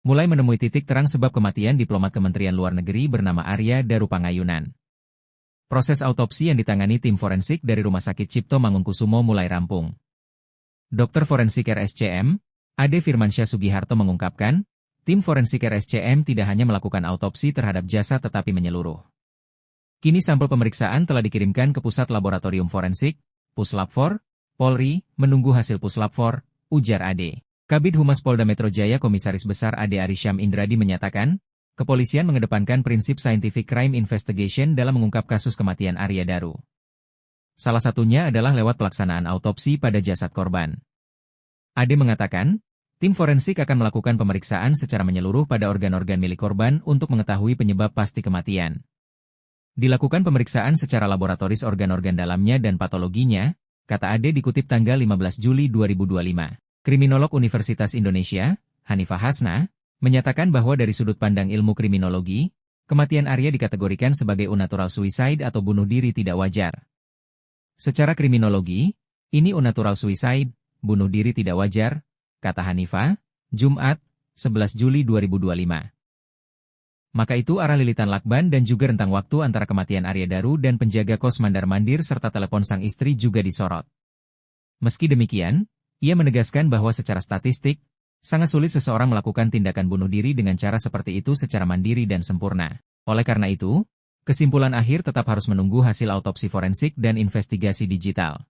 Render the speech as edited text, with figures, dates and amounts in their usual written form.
mulai menemui titik terang sebab kematian diplomat Kementerian Luar Negeri bernama Arya Daru Pangayunan. Proses autopsi yang ditangani tim forensik dari Rumah Sakit Cipto Mangunkusumo mulai rampung. Dokter forensik RSCM, Ade Firmansyah Sugiharto mengungkapkan, tim forensik RSCM tidak hanya melakukan autopsi terhadap jasad tetapi menyeluruh. Kini sampel pemeriksaan telah dikirimkan ke Pusat Laboratorium Forensik, Puslab-4, Polri, menunggu hasil Puslab-4, ujar Ade. Kabid Humas Polda Metro Jaya Komisaris Besar Ade Arysyam Indradi menyatakan, kepolisian mengedepankan prinsip scientific crime investigation dalam mengungkap kasus kematian Arya Daru. Salah satunya adalah lewat pelaksanaan autopsi pada jasad korban. Ade mengatakan, tim forensik akan melakukan pemeriksaan secara menyeluruh pada organ-organ milik korban untuk mengetahui penyebab pasti kematian. Dilakukan pemeriksaan secara laboratoris organ-organ dalamnya dan patologinya, kata Ade dikutip tanggal 15 Juli 2025. Kriminolog Universitas Indonesia, Hanifah Hasna, menyatakan bahwa dari sudut pandang ilmu kriminologi, kematian Arya dikategorikan sebagai unnatural suicide atau bunuh diri tidak wajar. Secara kriminologi, ini unnatural suicide, bunuh diri tidak wajar, kata Hanifah, Jumat, 11 Juli 2025. Maka itu arah lilitan lakban dan juga rentang waktu antara kematian Arya Daru dan penjaga kos mandar-mandir serta telepon sang istri juga disorot. Meski demikian, ia menegaskan bahwa secara statistik, sangat sulit seseorang melakukan tindakan bunuh diri dengan cara seperti itu secara mandiri dan sempurna. Oleh karena itu, kesimpulan akhir tetap harus menunggu hasil autopsi forensik dan investigasi digital.